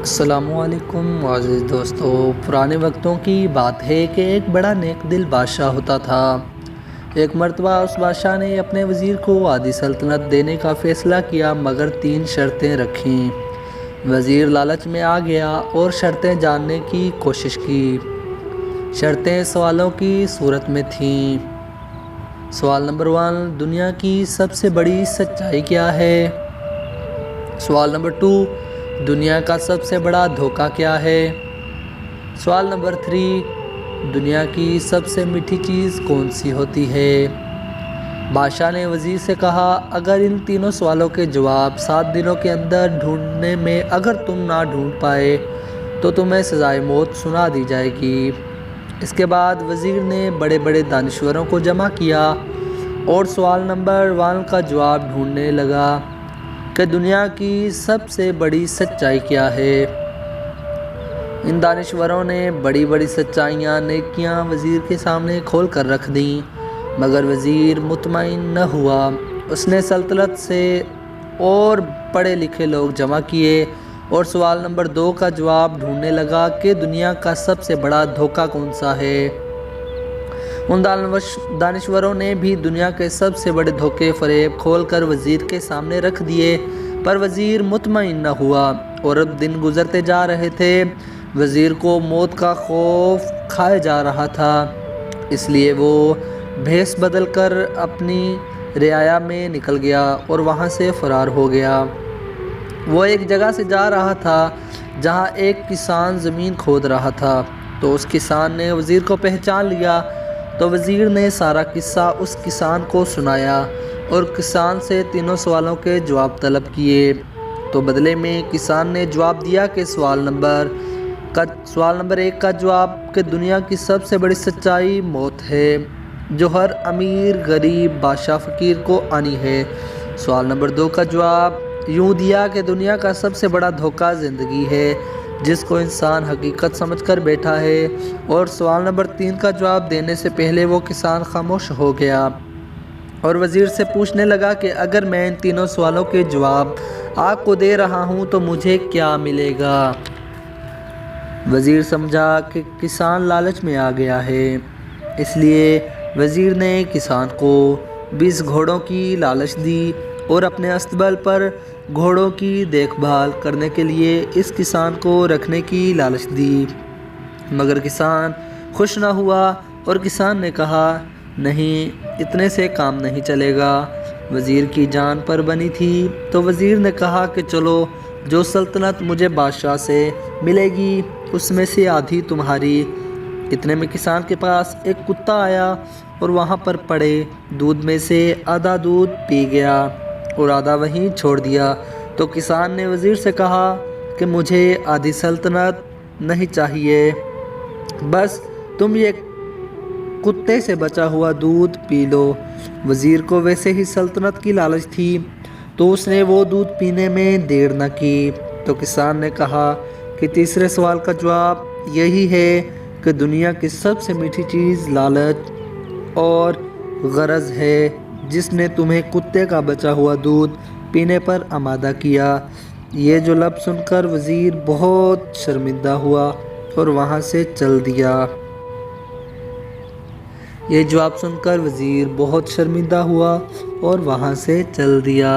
السلام علیکم معزز دوستو، پرانے وقتوں کی بات ہے کہ ایک بڑا نیک دل بادشاہ ہوتا تھا۔ ایک مرتبہ اس بادشاہ نے اپنے وزیر کو آدھی سلطنت دینے کا فیصلہ کیا، مگر 3 شرطیں رکھیں۔ وزیر لالچ میں آ گیا اور شرطیں جاننے کی کوشش کی۔ شرطیں سوالوں کی صورت میں تھیں۔ سوال نمبر 1، دنیا کی سب سے بڑی سچائی کیا ہے؟ سوال نمبر 2، دنیا کا سب سے بڑا دھوکہ کیا ہے؟ سوال نمبر 3، دنیا کی سب سے میٹھی چیز کون سی ہوتی ہے؟ بادشاہ نے وزیر سے کہا، اگر ان تینوں سوالوں کے جواب 7 دنوں کے اندر ڈھونڈنے میں اگر تم نہ ڈھونڈ پائے تو تمہیں سزائے موت سنا دی جائے گی۔ اس کے بعد وزیر نے بڑے بڑے دانشوروں کو جمع کیا اور سوال نمبر 1 کا جواب ڈھونڈنے لگا کہ دنیا کی سب سے بڑی سچائی کیا ہے۔ ان دانشوروں نے بڑی بڑی سچائیاں، نیکیاں وزیر کے سامنے کھول کر رکھ دیں، مگر وزیر مطمئن نہ ہوا۔ اس نے سلطنت سے اور پڑھے لکھے لوگ جمع کیے اور سوال نمبر 2 کا جواب ڈھونڈنے لگا کہ دنیا کا سب سے بڑا دھوکہ کون سا ہے۔ ان دانشوروں نے بھی دنیا کے سب سے بڑے دھوکے فریب کھول کر وزیر کے سامنے رکھ دیے، پر وزیر مطمئن نہ ہوا اور اب دن گزرتے جا رہے تھے۔ وزیر کو موت کا خوف کھائے جا رہا تھا، اس لیے وہ بھیس بدل کر اپنی رعایا میں نکل گیا اور وہاں سے فرار ہو گیا۔ وہ ایک جگہ سے جا رہا تھا جہاں ایک کسان زمین کھود رہا تھا، تو اس کسان نے وزیر کو پہچان لیا۔ تو وزیر نے سارا قصہ اس کسان کو سنایا اور کسان سے تینوں سوالوں کے جواب طلب کیے۔ تو بدلے میں کسان نے جواب دیا کہ سوال نمبر 1 کا جواب کہ دنیا کی سب سے بڑی سچائی موت ہے، جو ہر امیر، غریب، بادشاہ، فقیر کو آنی ہے۔ سوال نمبر 2 کا جواب یوں دیا کہ دنیا کا سب سے بڑا دھوکہ زندگی ہے، جس کو انسان حقیقت سمجھ کر بیٹھا ہے۔ اور سوال نمبر 3 کا جواب دینے سے پہلے وہ کسان خاموش ہو گیا اور وزیر سے پوچھنے لگا کہ اگر میں ان تینوں سوالوں کے جواب آپ کو دے رہا ہوں تو مجھے کیا ملے گا؟ وزیر سمجھا کہ کسان لالچ میں آ گیا ہے، اس لیے وزیر نے کسان کو 20 گھوڑوں کی لالچ دی اور اپنے استبل پر گھوڑوں کی دیکھ بھال کرنے کے لیے اس کسان کو رکھنے کی لالچ دی، مگر کسان خوش نہ ہوا اور کسان نے کہا، نہیں، اتنے سے کام نہیں چلے گا۔ وزیر کی جان پر بنی تھی، تو وزیر نے کہا کہ چلو، جو سلطنت مجھے بادشاہ سے ملے گی اس میں سے آدھی تمہاری۔ اتنے میں کسان کے پاس ایک کتا آیا اور وہاں پر پڑے دودھ میں سے آدھا دودھ پی گیا اور آدھا وہیں چھوڑ دیا۔ تو کسان نے وزیر سے کہا کہ مجھے آدھی سلطنت نہیں چاہیے، بس تم یہ کتے سے بچا ہوا دودھ پی لو۔ وزیر کو ویسے ہی سلطنت کی لالچ تھی، تو اس نے وہ دودھ پینے میں دیر نہ کی۔ تو کسان نے کہا کہ تیسرے سوال کا جواب یہی ہے کہ دنیا کی سب سے میٹھی چیز لالچ اور غرض ہے، جس نے تمہیں کتے کا بچا ہوا دودھ پینے پر آمادہ کیا۔ یہ جو لفظ سن کر وزیر بہت شرمندہ ہوا اور وہاں سے چل دیا۔ یہ جواب سن کر وزیر بہت شرمندہ ہوا اور وہاں سے چل دیا۔